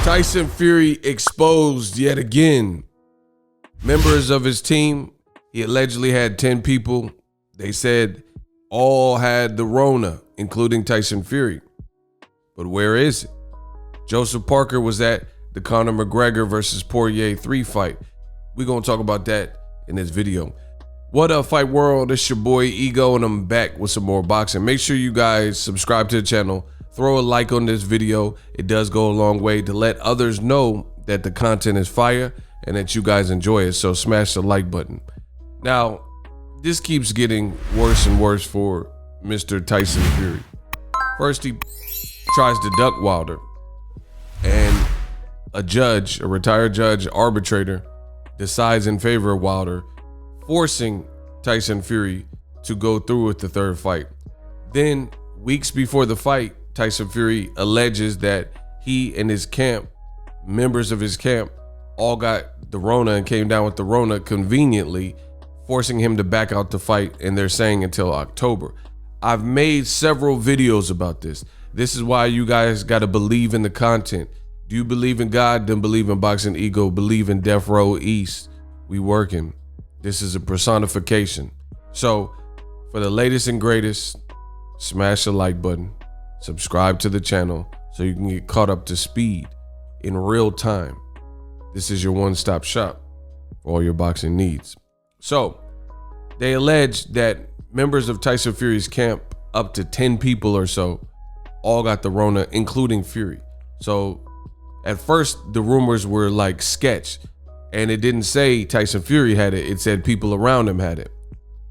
Tyson Fury exposed yet again. Members of his team, he allegedly had 10 people. They said all had the Rona, including Tyson Fury. But where is it? Joseph Parker was at the Conor McGregor versus Poirier 3 fight. We're going to talk about that in this video. What up, Fight World? It's your boy Ego, and I'm back with some more boxing. Make sure you guys subscribe to the channel. Throw a like on this video. It does go a long way to let others know that the content is fire and that you guys enjoy it. So smash the like button. Now, this keeps getting worse and worse for Mr. Tyson Fury. First, he tries to duck Wilder, and a judge, a retired judge, arbitrator, decides in favor of Wilder, forcing Tyson Fury to go through with the third fight. Then, weeks before the fight, Tyson Fury alleges that he and his camp, members of his camp, all got the Rona and came down with the Rona conveniently, forcing him to back out the fight, and they're saying until October. I've made several videos about this. This is why you guys got to believe in the content. Do you believe in God? Then believe in Boxing Ego. Believe in Death Row East. We working. This is a personification. So for the latest and greatest, smash the like button. Subscribe to the channel so you can get caught up to speed in real time. This is your one-stop shop for all your boxing needs. So they allege that members of Tyson Fury's camp, up to 10 people or so, all got the Rona, including Fury. So at first the rumors were like sketch, and it didn't say Tyson Fury had it. It said people around him had it.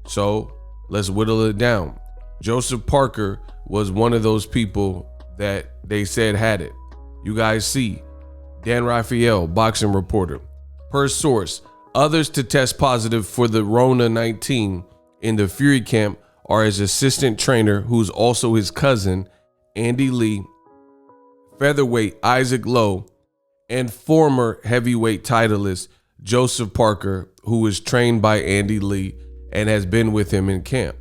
So let's whittle it down. Joseph Parker was one of those people that they said had it. You guys see Dan Raphael, boxing reporter. Per source, others to test positive for the Rona 19 in the Fury camp are his assistant trainer, who's also his cousin, Andy Lee, featherweight Isaac Lowe, and former heavyweight titleist Joseph Parker, who was trained by Andy Lee and has been with him in camp,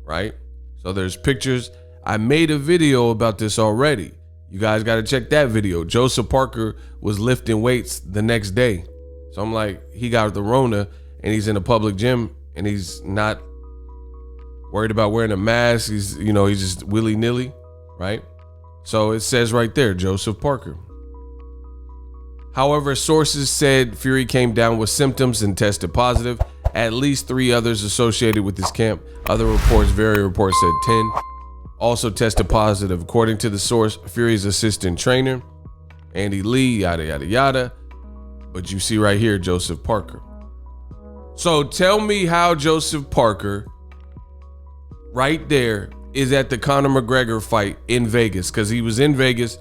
right? So there's pictures. I made a video about this already. You guys got to check that video. Joseph Parker was lifting weights the next day. So I'm like, he got the Rona and he's in a public gym and he's not worried about wearing a mask. He's just willy-nilly, right? So it says right there, Joseph Parker. However, sources said Fury came down with symptoms and tested positive. At least 3 others associated with this camp. Other reports, various reports said 10. Also tested positive. According to the source, Fury's assistant trainer, Andy Lee, yada, yada, yada. But you see right here, Joseph Parker. So tell me how Joseph Parker, right there, is at the Conor McGregor fight in Vegas, because he was in Vegas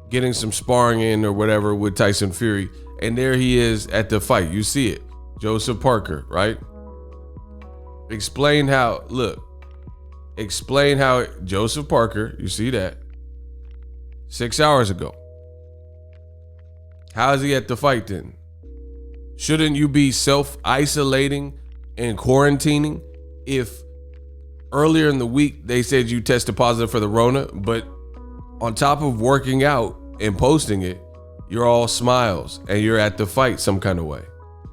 getting some sparring in or whatever with Tyson Fury. And there he is at the fight. You see it. Joseph Parker, right? Explain how Joseph Parker, you see that, 6 hours ago. How is he at the fight then? Shouldn't you be self-isolating and quarantining if earlier in the week they said you tested positive for the Rona, but on top of working out and posting it, you're all smiles and you're at the fight some kind of way,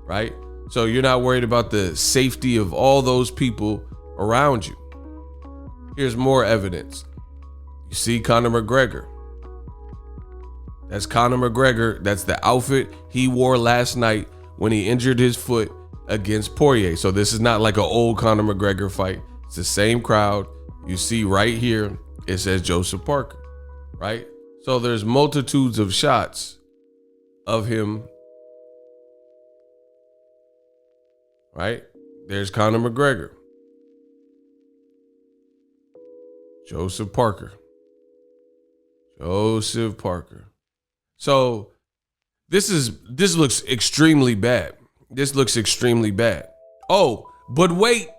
right? So you're not worried about the safety of all those people around you. Here's more evidence. You see Conor McGregor. That's Conor McGregor. That's the outfit he wore last night when he injured his foot against Poirier. So this is not like an old Conor McGregor fight. It's the same crowd. You see right here, it says Joseph Parker, right? So there's multitudes of shots of him, right? There's Conor McGregor. Joseph Parker. Joseph Parker. So this looks extremely bad. This looks extremely bad. Oh, but wait,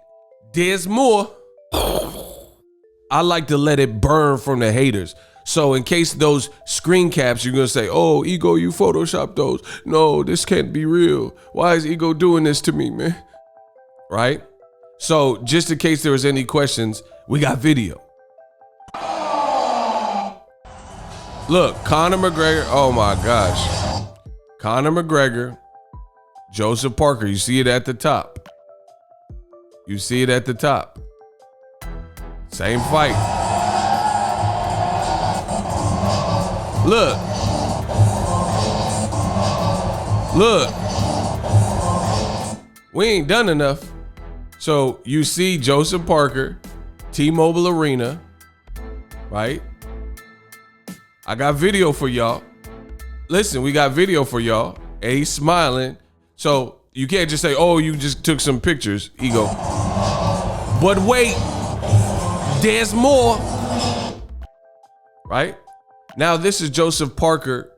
there's more. I like to let it burn from the haters. So in case those screen caps, you're gonna say, oh, Ego, you photoshopped those. No, this can't be real. Why is Ego doing this to me, man? Right? So just in case there was any questions, we got video. Look, Conor McGregor. Oh my gosh. Conor McGregor, Joseph Parker. You see it at the top. You see it at the top. Same fight. Look. Look. We ain't done enough. So you see Joseph Parker, T-Mobile Arena, right? I got video for y'all. Listen, we got video for y'all. And he's smiling. So you can't just say, oh, you just took some pictures. He go, but wait, there's more. Right? Now this is Joseph Parker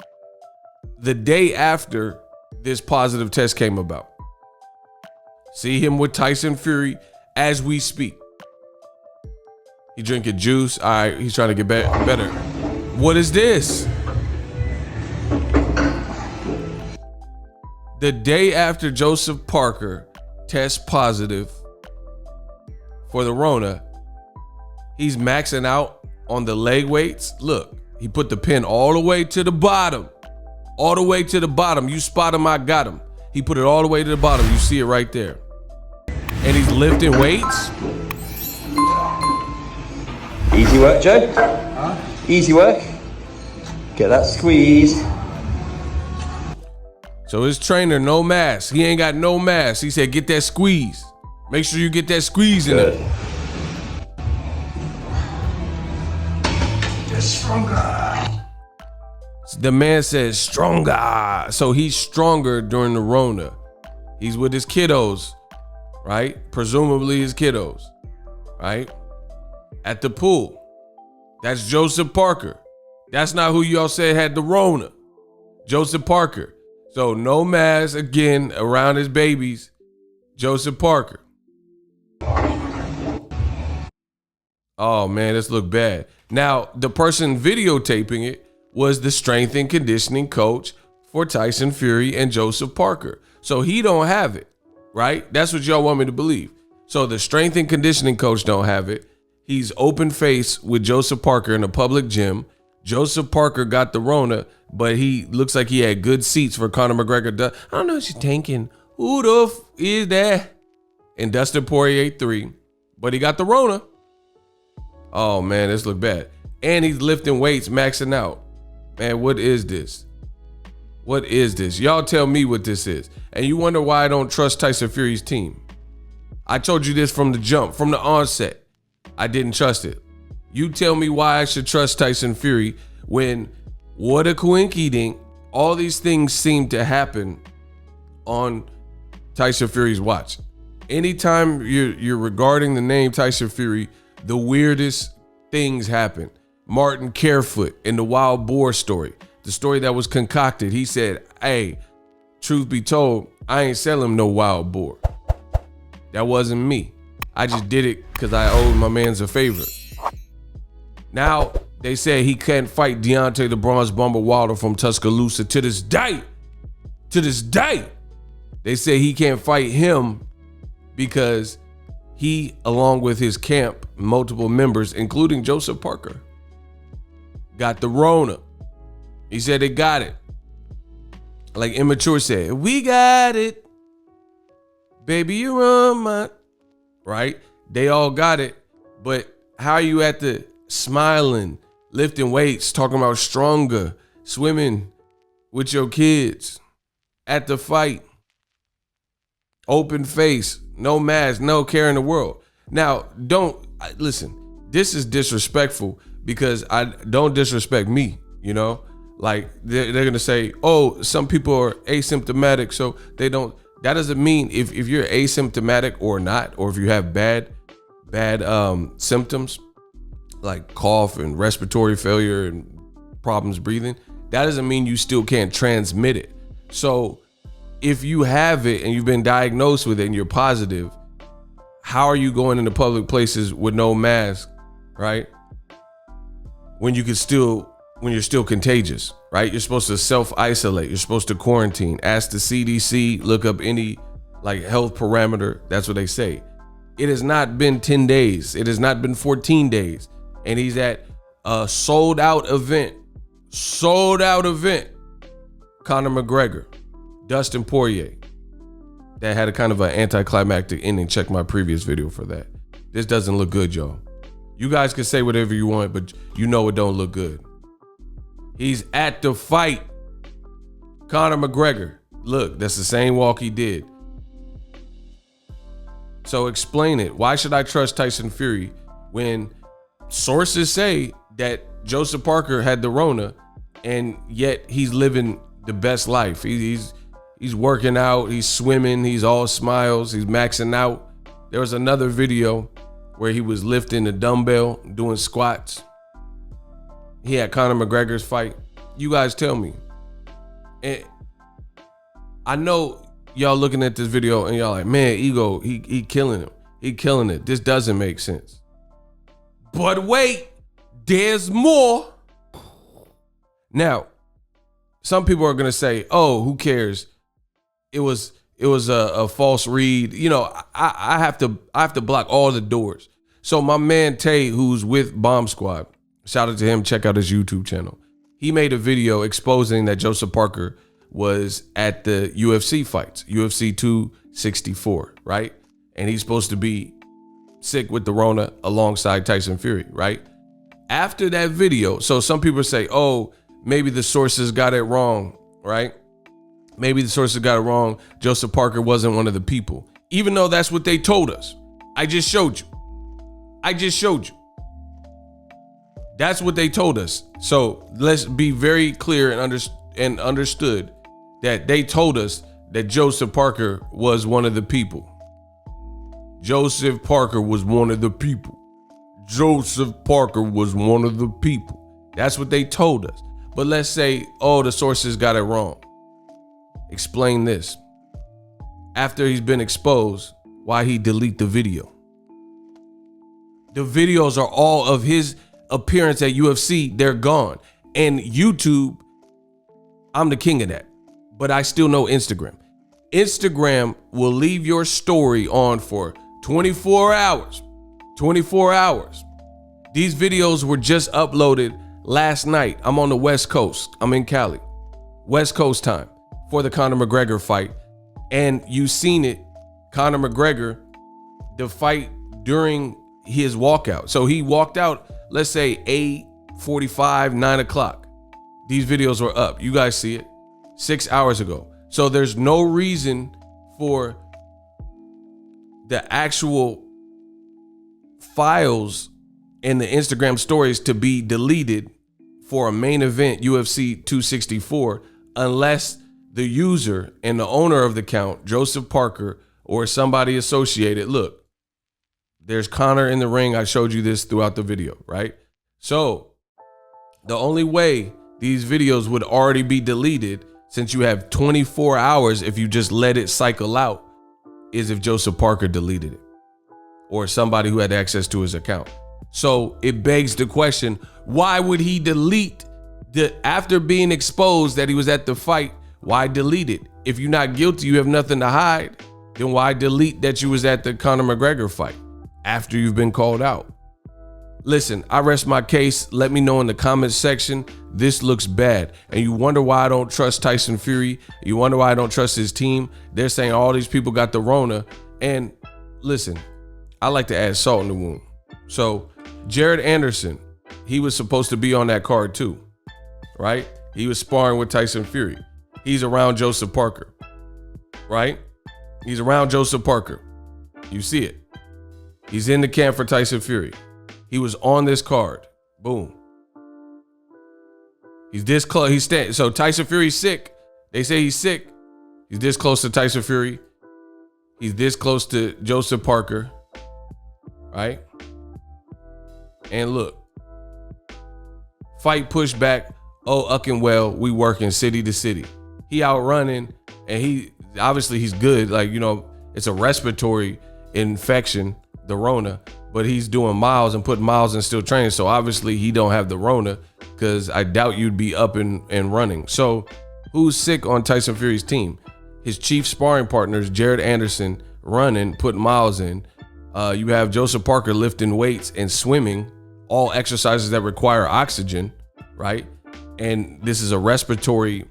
the day after this positive test came about. See him with Tyson Fury as we speak. He drinking juice. All right, he's trying to get better. What is this? The day after Joseph Parker tests positive for the Rona, he's maxing out on the leg weights. Look, he put the pin all the way to the bottom. All the way to the bottom. You spot him, I got him. He put it all the way to the bottom. You see it right there. And he's lifting weights. Easy work, Joe. Huh? Easy work. Get that squeeze. So his trainer, no mask. He ain't got no mask. He said, get that squeeze. Make sure you get that squeeze in there. Get stronger. The man says stronger. So he's stronger during the Rona. He's with his kiddos, right? Presumably his kiddos, right? At the pool. That's Joseph Parker. That's not who y'all said had the Rona. Joseph Parker. So no mask again around his babies. Joseph Parker. Oh man, this look bad. Now, the person videotaping it was the strength and conditioning coach for Tyson Fury and Joseph Parker. So he don't have it, right? That's what y'all want me to believe. So the strength and conditioning coach don't have it. He's open face with Joseph Parker in a public gym. Joseph Parker got the Rona, but he looks like he had good seats for Conor McGregor. I don't know what you're thinking. Who the f is that? And Dustin Poirier 3, but he got the Rona. Oh man, this look bad. And he's lifting weights, maxing out. Man, what is this? What is this? Y'all tell me what this is. And you wonder why I don't trust Tyson Fury's team. I told you this from the jump, from the onset. I didn't trust it. You tell me why I should trust Tyson Fury when, what a coinkydink, all these things seem to happen on Tyson Fury's watch. Anytime you're regarding the name Tyson Fury, the weirdest things happen. Martin Carefoot in the wild boar story, the story that was concocted. He said, hey, truth be told, I ain't selling no wild boar. That wasn't me. I just did it because I owed my mans a favor. Now they say he can't fight Deontay the Bronze Bomber Wilder from Tuscaloosa to this day. To this day. They say he can't fight him because he, along with his camp, multiple members, including Joseph Parker, got the Rona. He said they got it. Like Immature said, we got it. Baby, you're on my... Right? They all got it. But how are you at the smiling, lifting weights, talking about stronger, swimming with your kids at the fight? Open face, no mask, no care in the world. Now, listen, this is disrespectful because I don't disrespect me, you know? Like they're gonna say, oh, some people are asymptomatic, so they don't. That doesn't mean if you're asymptomatic or not, or if you have bad symptoms like cough and respiratory failure and problems breathing, that doesn't mean you still can't transmit it. So if you have it and you've been diagnosed with it and you're positive, how are you going into public places with no mask, right? When you're still contagious, right? You're supposed to self-isolate. You're supposed to quarantine. Ask the CDC, look up any like health parameter. That's what they say. It has not been 10 days. It has not been 14 days. And he's at a sold out event sold out event. Conor McGregor, Dustin Poirier. That had a kind of an anticlimactic ending. Check my previous video for that. This doesn't look good, y'all. You guys can say whatever you want, but you know it don't look good. He's at the fight. Conor McGregor. Look, that's the same walk he did. So explain it. Why should I trust Tyson Fury when sources say that Joseph Parker had the Rona and yet he's living the best life? He's working out, he's swimming, he's all smiles, he's maxing out. There was another video where he was lifting a dumbbell, doing squats. He had Conor McGregor's fight. You guys tell me. And I know y'all looking at this video and y'all like, man, Ego, he killing him. He killing it. This doesn't make sense. But wait, there's more. Now, some people are gonna say, oh, who cares? It was a false read. You know, I have to block all the doors. So my man Tay, who's with Bomb Squad, shout out to him, check out his YouTube channel. He made a video exposing that Joseph Parker was at the UFC fights, UFC 264, right? And he's supposed to be sick with the Rona alongside Tyson Fury, right? After that video, so some people say, oh, maybe the sources got it wrong, right? Maybe the sources got it wrong. Joseph Parker wasn't one of the people, even though that's what they told us. I just showed you. That's what they told us. So let's be very clear and understood that they told us that Joseph Parker was one of the people. Joseph Parker was one of the people. Joseph Parker was one of the people. That's what they told us. But let's say, oh, the sources got it wrong. Explain this. After he's been exposed, why he delete the video? The videos are all of his appearance at UFC. They're gone. And YouTube, I'm the king of that. But I still know Instagram. Instagram will leave your story on for 24 hours. 24 hours. These videos were just uploaded last night. I'm on the West Coast. I'm in Cali. West Coast time for the Conor McGregor fight. And you've seen it, Conor McGregor, the fight during his walkout. So he walked out, let's say 8:45, 9 o'clock. These videos were up. You guys see it 6 hours ago. So there's no reason for the actual files and the Instagram stories to be deleted for a main event UFC 264 unless the user and the owner of the account, Joseph Parker, or somebody associated, look, there's Conor in the ring. I showed you this throughout the video, right? So the only way these videos would already be deleted, since you have 24 hours if you just let it cycle out, is if Joseph Parker deleted it or somebody who had access to his account. So it begs the question, why would he delete after being exposed that he was at the fight? Why delete it? If you're not guilty, you have nothing to hide, then why delete that you was at the Conor McGregor fight after you've been called out? Listen, I rest my case. Let me know in the comments section. This looks bad. And you wonder why I don't trust Tyson Fury. You wonder why I don't trust his team. They're saying all these people got the Rona. And listen, I like to add salt in the wound. So Jared Anderson, he was supposed to be on that card too, right? He was sparring with Tyson Fury. He's around Joseph Parker, right? He's around Joseph Parker. You see it. He's in the camp for Tyson Fury. He was on this card. Boom. He's this close. So Tyson Fury's sick. They say he's sick. He's this close to Tyson Fury. He's this close to Joseph Parker. Right? And look. Fight pushed back. Oh, and well, we working city to city. He out running, and he's good. Like, you know, it's a respiratory infection, the Rona. But he's doing miles and putting miles and still training. So obviously he don't have the Rona, because I doubt you'd be up and running. So who's sick on Tyson Fury's team? His chief sparring partners, Jared Anderson, running, putting miles in. You have Joseph Parker lifting weights and swimming, all exercises that require oxygen, right? and this is a respiratory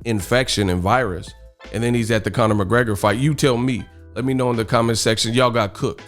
infection and virus, and then he's at the Conor McGregor fight. You tell me. Let me know in the comment section. Y'all got cooked.